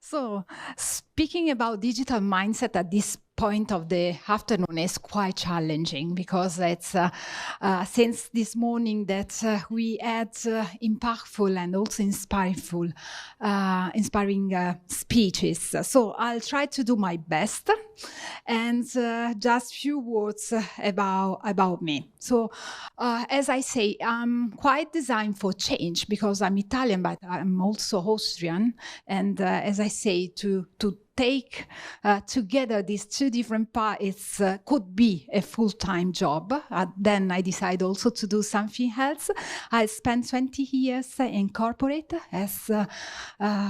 So, speaking about digital mindset at this point of the afternoon is quite challenging because it's since this morning that we had impactful and also inspiring speeches. So I'll try to do my best, and just few words about me. So as I say, I'm quite designed for change because I'm Italian, but I'm also Austrian, and as I say, to take together these two different parts could be a full-time job. Then I decided also to do something else. I spent 20 years in corporate as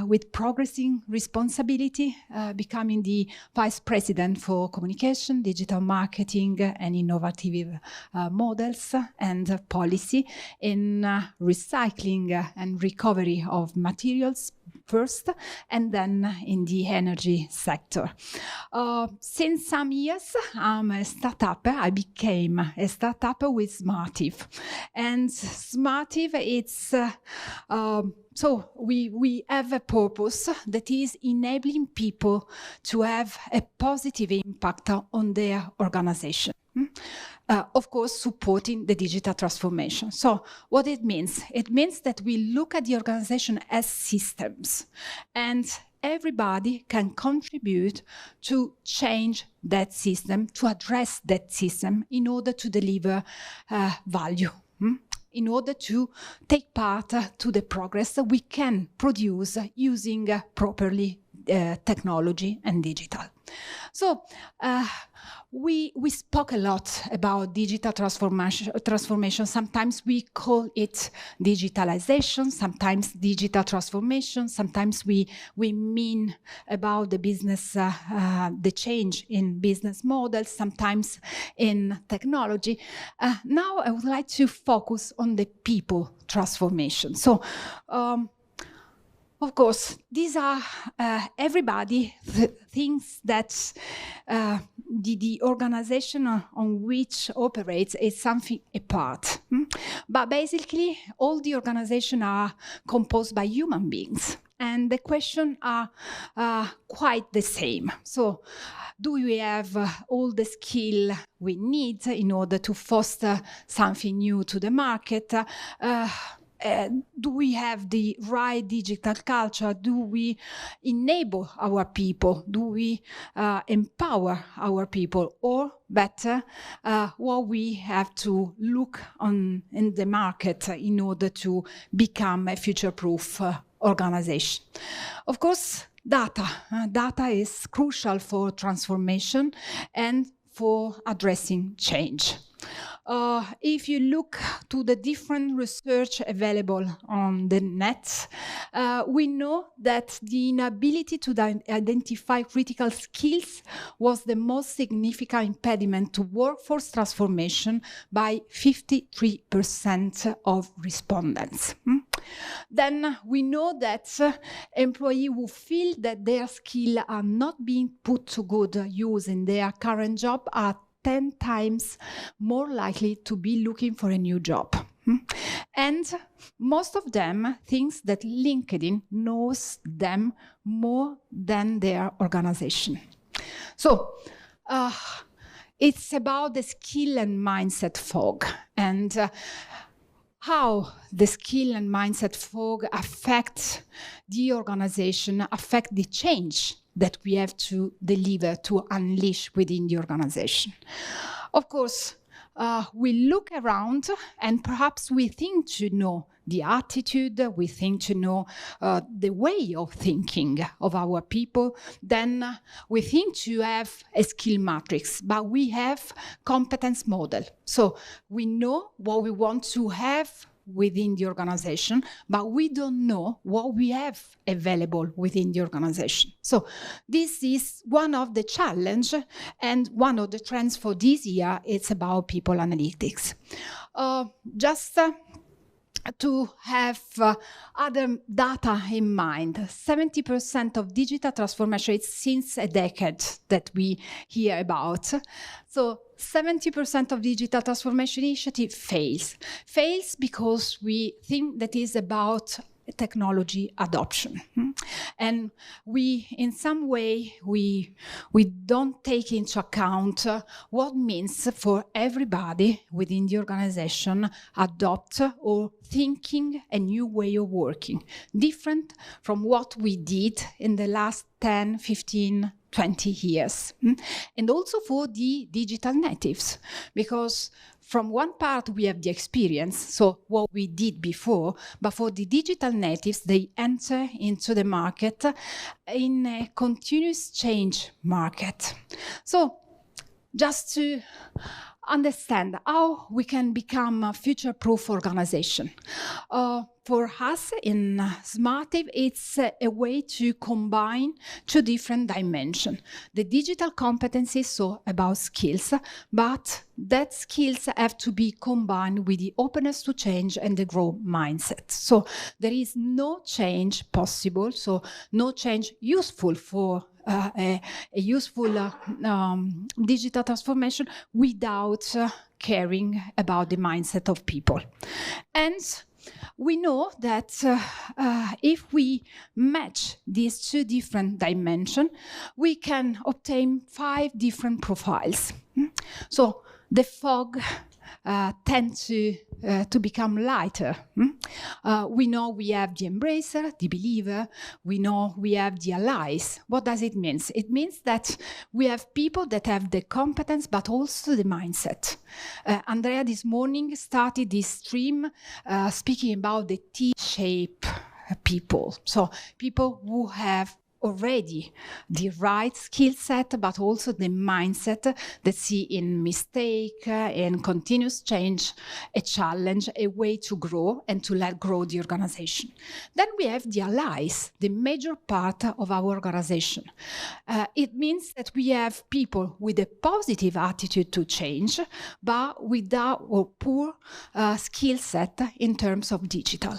with progressing responsibility, becoming the vice president for communication, digital marketing, and innovative models and policy in recycling and recovery of materials first, and then in the energy sector. Since some years, I'm a startupper. I became a startupper with Smartive. And Smartive, it's so we have a purpose that is enabling people to have a positive impact on their organization. Of course, supporting the digital transformation. So what it means? It means that we look at the organization as systems, and everybody can contribute to change that system, to address that system in order to deliver value. In order to take part to the progress that we can produce using properly technology and digital. So we spoke a lot about digital transformation. Sometimes we call it digitalization, sometimes digital transformation, sometimes we mean about the business, the change in business models, sometimes in technology. Now I would like to focus on the people transformation. So of course, these are everybody thinks that the organization on which operates is something apart. But basically, all the organizations are composed by human beings. And the questions are quite the same. So, do we have all the skill we need in order to foster something new to the market? Do we have the right digital culture? Do we enable our people? Do we empower our people? Or better, what we have to look on in the market in order to become a future-proof organization? Of course, data is crucial for transformation and for addressing change. If you look to the different research available on the net, we know that the inability to identify critical skills was the most significant impediment to workforce transformation by 53% of respondents. Then we know that employees who feel that their skills are not being put to good use in their current job are 10 times more likely to be looking for a new job. And most of them think that LinkedIn knows them more than their organization. So it's about the skill and mindset fog, and how the skill and mindset fog affect the organization, affect the change that we have to deliver, to unleash within the organization. Of course, we look around and perhaps we think to know the attitude, we think to know the way of thinking of our people, then we think to have a skill matrix, but we have competence model. So we know what we want to have within the organization, but we don't know what we have available within the organization. So this is one of the challenge, and one of the trends for this year, it's about people analytics. Just to have other data in mind, 70% of digital transformation is since a decade that we hear about. So 70% of digital transformation initiative fails because we think that is about technology adoption. And we, in some way, we don't take into account what means for everybody within the organization adopt or thinking a new way of working, different from what we did in the last 10, 15, 20 years. And also for the digital natives, because from one part we have the experience, so what we did before, but for the digital natives, they enter into the market in a continuous change market. So just to understand how we can become a future-proof organization. For us in Smartive, it's a way to combine two different dimensions. The digital competencies, so about skills, but that skills have to be combined with the openness to change and the growth mindset. So there is no change possible, so no change useful for a useful digital transformation without caring about the mindset of people. And we know that if we match these two different dimensions, we can obtain 5 different profiles. So the fog tends to become lighter. We know we have the embracer, the believer. We know we have the allies. What does it mean? It means that we have people that have the competence, but also the mindset. Andrea this morning started this stream speaking about the T-shape people. So people who have already the right skill set, but also the mindset that see in mistake and continuous change a challenge, a way to grow and to let grow the organization. Then we have the allies, the major part of our organization. It means that we have people with a positive attitude to change, but without or poor skill set in terms of digital.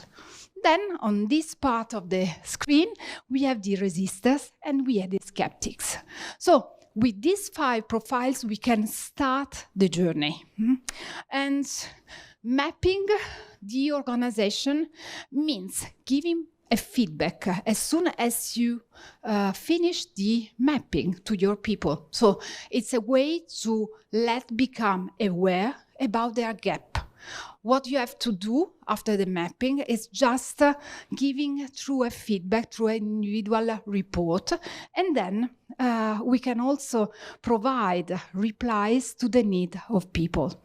Then on this part of the screen, we have the resistors and we have the skeptics. So with these 5 profiles, we can start the journey. And mapping the organization means giving a feedback as soon as you finish the mapping to your people. So it's a way to let become aware about their gap. What you have to do after the mapping is just giving through a feedback, through an individual report, and then we can also provide replies to the need of people.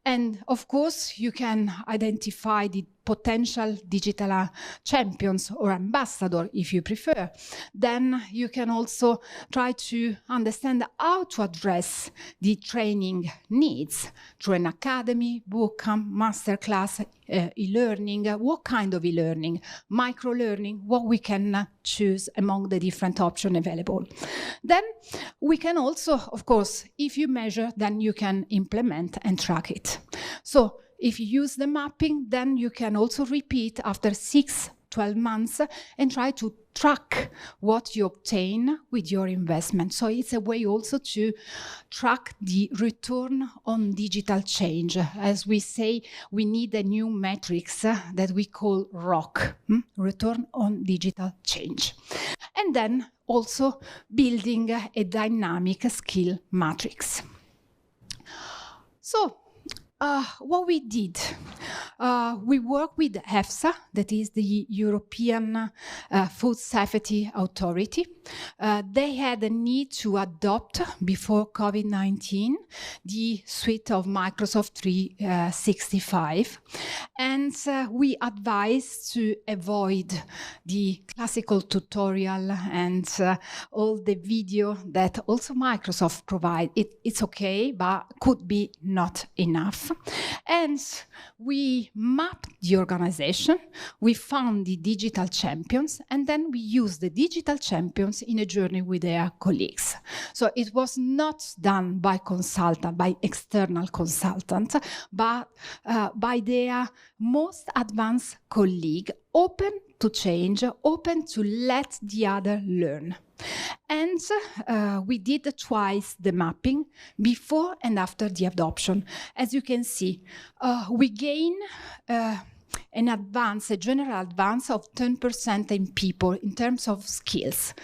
And of course, you can identify the potential digital champions or ambassador, if you prefer. Then you can also try to understand how to address the training needs through an academy, bootcamp, masterclass, e-learning, what kind of e-learning, micro-learning, what we can choose among the different options available. Then we can also, of course, if you measure, then you can implement and track it. So if you use the mapping, then you can also repeat after 6-12 months and try to track what you obtain with your investment. So it's a way also to track the return on digital change. As we say, we need a new metrics that we call ROC, return on digital change. And then also building a dynamic skill matrix. So, what we did, we worked with EFSA, that is the European Food Safety Authority. They had a need to adopt, before COVID-19, the suite of Microsoft 365. And we advised to avoid the classical tutorial and all the video that also Microsoft provide. It's okay, but could be not enough. And we mapped the organization, we found the digital champions, and then we used the digital champions in a journey with their colleagues. So it was not done by consultant, by external consultant, but by their most advanced colleague, open to change, open to let the other learn. And we did twice the mapping, before and after the adoption. As you can see, we gain a general advance of 10% in people in terms of skills.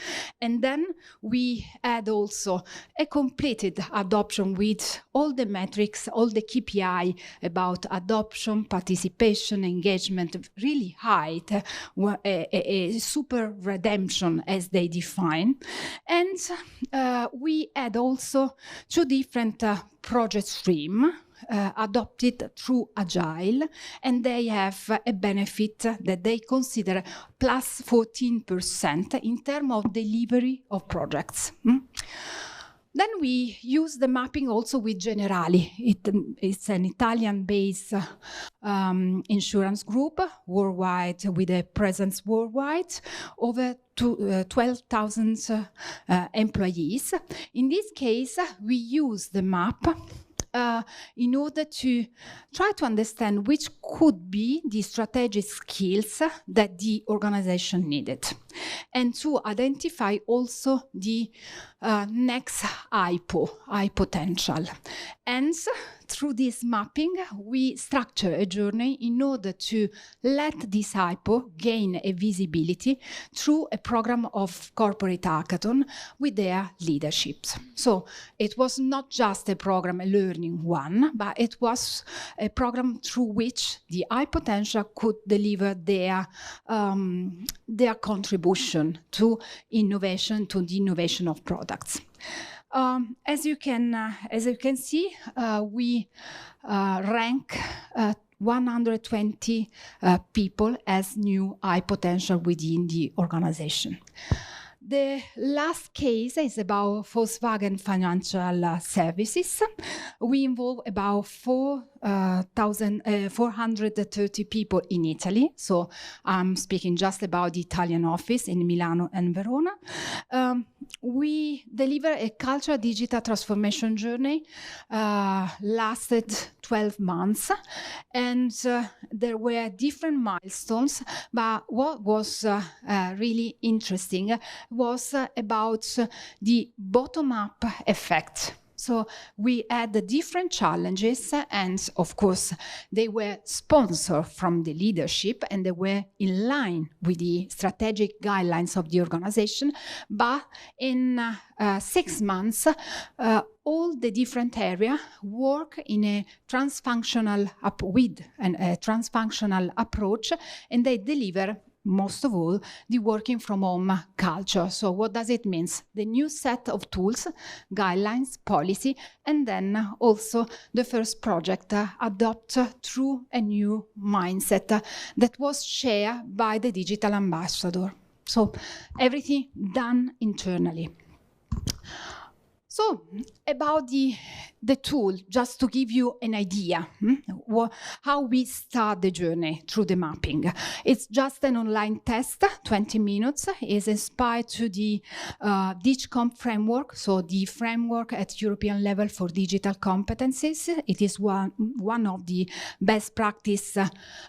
And then we had also a completed adoption with all the metrics, all the KPI about adoption, participation, engagement, really high, a super redemption as they define. And we had also 2 different project streams adopted through Agile, and they have a benefit that they consider plus 14% in terms of delivery of projects. Then we use the mapping also with Generali. It's an Italian-based insurance group worldwide with a presence worldwide, over 12,000 employees. In this case, we use the map in order to try to understand which could be the strategic skills that the organization needed, and to identify also the next high potential. And through this mapping, we structure a journey in order to let this hypo gain a visibility through a program of corporate hackathon with their leaderships. So it was not just a program, a learning one, but it was a program through which the high potential could deliver their contribution to innovation, to the innovation of products. As you can see, we rank 120 people as new high potential within the organization. The last case is about Volkswagen Financial Services. We involve about 430 people in Italy. So I'm speaking just about the Italian office in Milano and Verona. We deliver a cultural digital transformation journey, lasted 12 months, and there were different milestones, but what was really interesting was about the bottom-up effect. So we had the different challenges, and of course, they were sponsored from the leadership, and they were in line with the strategic guidelines of the organization. But in 6 months, all the different areas work in a transfunctional approach, and they deliver, most of all, the working from home culture. So what does it mean? The new set of tools, guidelines, policy, and then also the first project adopted through a new mindset that was shared by the digital ambassador. So everything done internally. So about the tool, just to give you an idea how we start the journey through the mapping. It's just an online test, 20 minutes. It's inspired to the DigComp framework, so the framework at European level for digital competencies. It is one of the best practice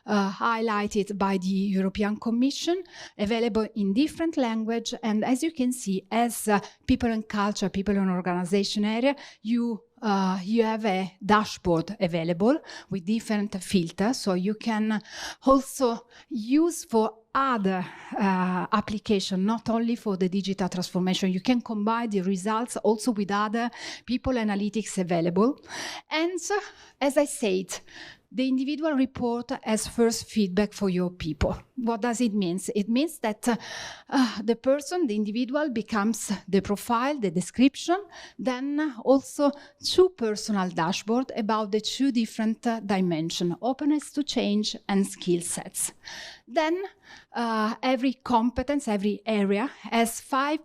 highlighted by the European Commission, available in different language. And as you can see, as people and culture, people and organization area, you have a dashboard available with different filters, so you can also use for other application, not only for the digital transformation. You can combine the results also with other people analytics available. And as I said, the individual report as first feedback for your people. What does it mean? It means that the person, the individual, becomes the profile, the description, then also 2 personal dashboards about the 2 different dimensions, openness to change and skill sets. Then every competence, every area has 5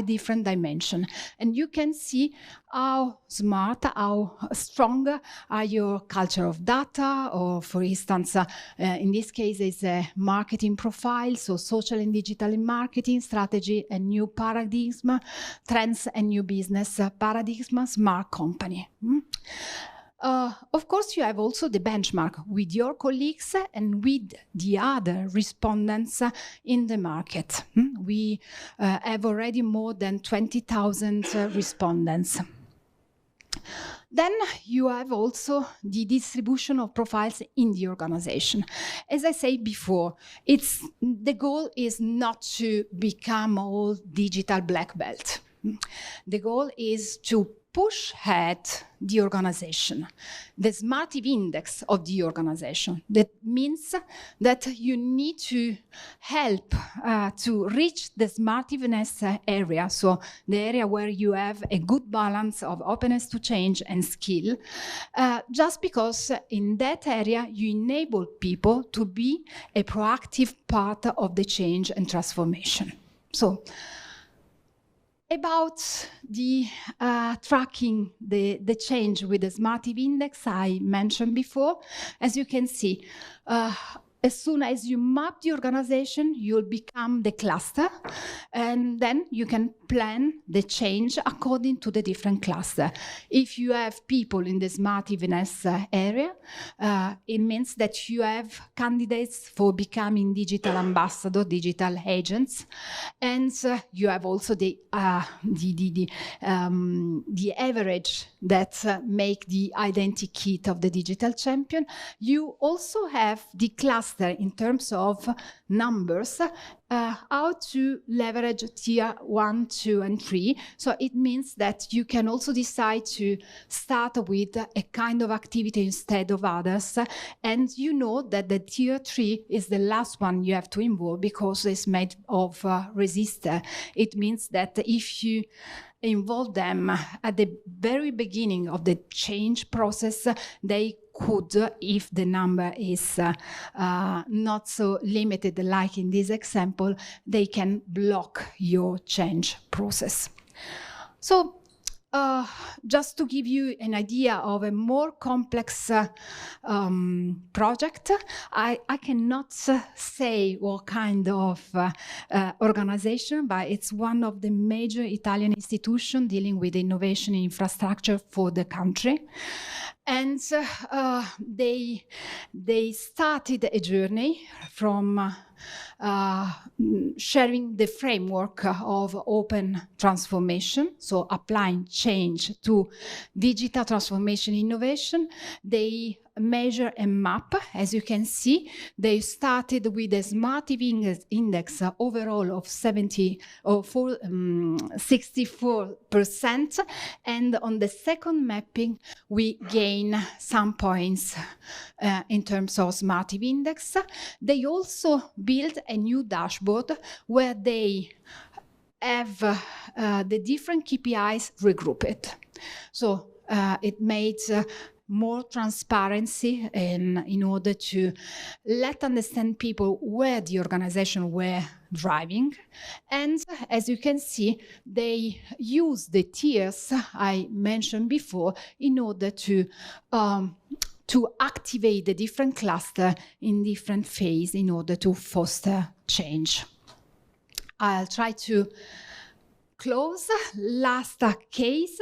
different dimensions. And you can see how smart, how strong are your culture of data, or for instance, in this case, it's a marketing profile, so social and digital in marketing, strategy and new paradigm, trends and new business paradigm, smart company. Of course, you have also the benchmark with your colleagues and with the other respondents in the market. We have already more than 20,000 respondents. Then you have also the distribution of profiles in the organization. As I said before, the goal is not to become all digital black belt. The goal is to push ahead the organization, the Smartive index of the organization. That means that you need to help to reach the smartiveness area, so the area where you have a good balance of openness to change and skill, just because in that area you enable people to be a proactive part of the change and transformation. So, about the tracking the change with the Smartive index I mentioned before, as you can see, as soon as you map the organization, you'll become the cluster, and then you can plan the change according to the different cluster. If you have people in the smartiveness area, it means that you have candidates for becoming digital ambassador, digital agents, and you have also the average that make the identity kit of the digital champion. You also have the cluster in terms of numbers, how to leverage tier 1, 2, and 3. So it means that you can also decide to start with a kind of activity instead of others. And you know that the tier 3 is the last one you have to involve because it's made of resistor. It means that if you involve them at the very beginning of the change process, they could, if the number is not so limited like in this example, they can block your change process. So just to give you an idea of a more complex project, I cannot say what kind of organization, but it's one of the major Italian institutions dealing with innovation infrastructure for the country. And they started a journey from sharing the framework of open transformation, so applying change to digital transformation innovation. They measure and map. As you can see, they started with a Smartive index overall of 64%, and on the second mapping we gain some points in terms of Smartive index. They also built a new dashboard where they have the different KPIs regrouped. So it made more transparency in order to understand people where the organization were driving. And as you can see, they use the tiers I mentioned before in order to activate the different cluster in different phases in order to foster change. I'll try to close. Last case.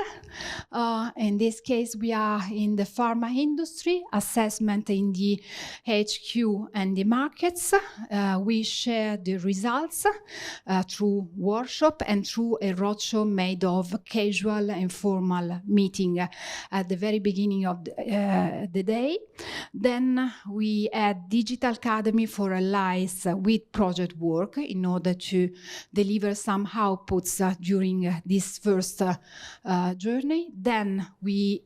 In this case, we are in the pharma industry, assessment in the HQ and the markets. We share the results through workshop and through a roadshow made of casual and formal meeting at the very beginning of the day. Then we had Digital Academy for Allies with project work in order to deliver some outputs during this first journey. Then we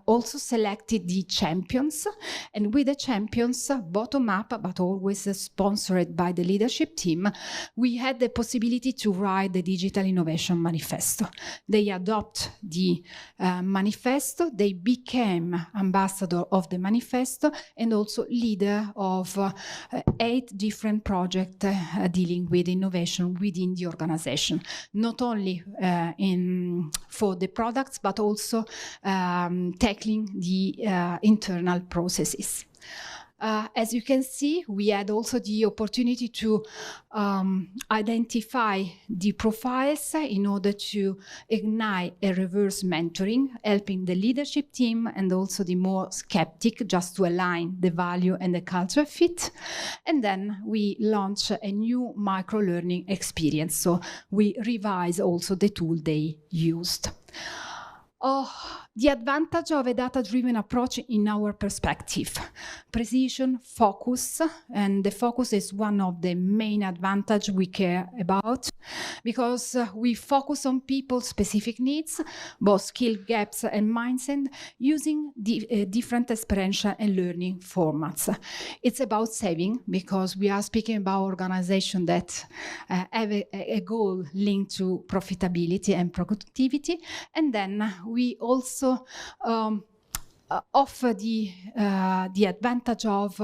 also selected the champions, and with the champions, bottom up, but always sponsored by the leadership team, we had the possibility to write the Digital Innovation Manifesto. They adopt the manifesto, they became ambassador of the manifesto, and also leader of 8 different projects dealing with innovation within the organization, not only for the products, but also tackling the internal processes. As you can see, we had also the opportunity to identify the profiles in order to ignite a reverse mentoring, helping the leadership team and also the more skeptic just to align the value and the culture fit. And then we launch a new micro-learning experience. So we revise also the tool they used. The advantage of a data-driven approach in our perspective: precision, focus, and the focus is one of the main advantages we care about, because we focus on people's specific needs, both skill gaps and mindset, using different experiential and learning formats. It's about saving, because we are speaking about organizations that have a goal linked to profitability and productivity, and then we also offer the advantage of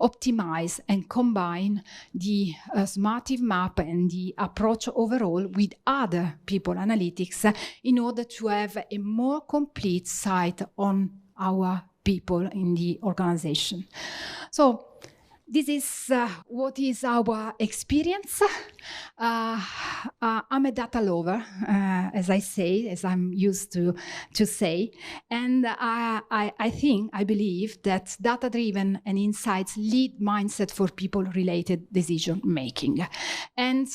optimize and combine the Smartive map and the approach overall with other people analytics in order to have a more complete sight on our people in the organization. So this is what is our experience. I'm a data lover, as I'm used to say, and I believe that data-driven and insights lead mindset for people-related decision making. And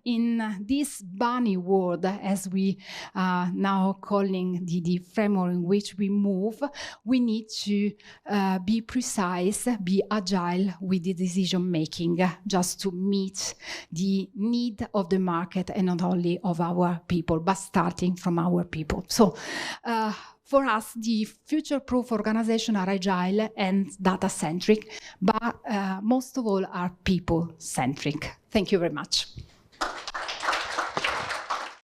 in this bunny world, as we are now calling the framework in which we move, we need to be precise, be agile with the decision making, just to meet the need of the market and not only of our people, but starting from our people. So for us, the future-proof organizations are agile and data-centric, but most of all are people-centric. Thank you very much.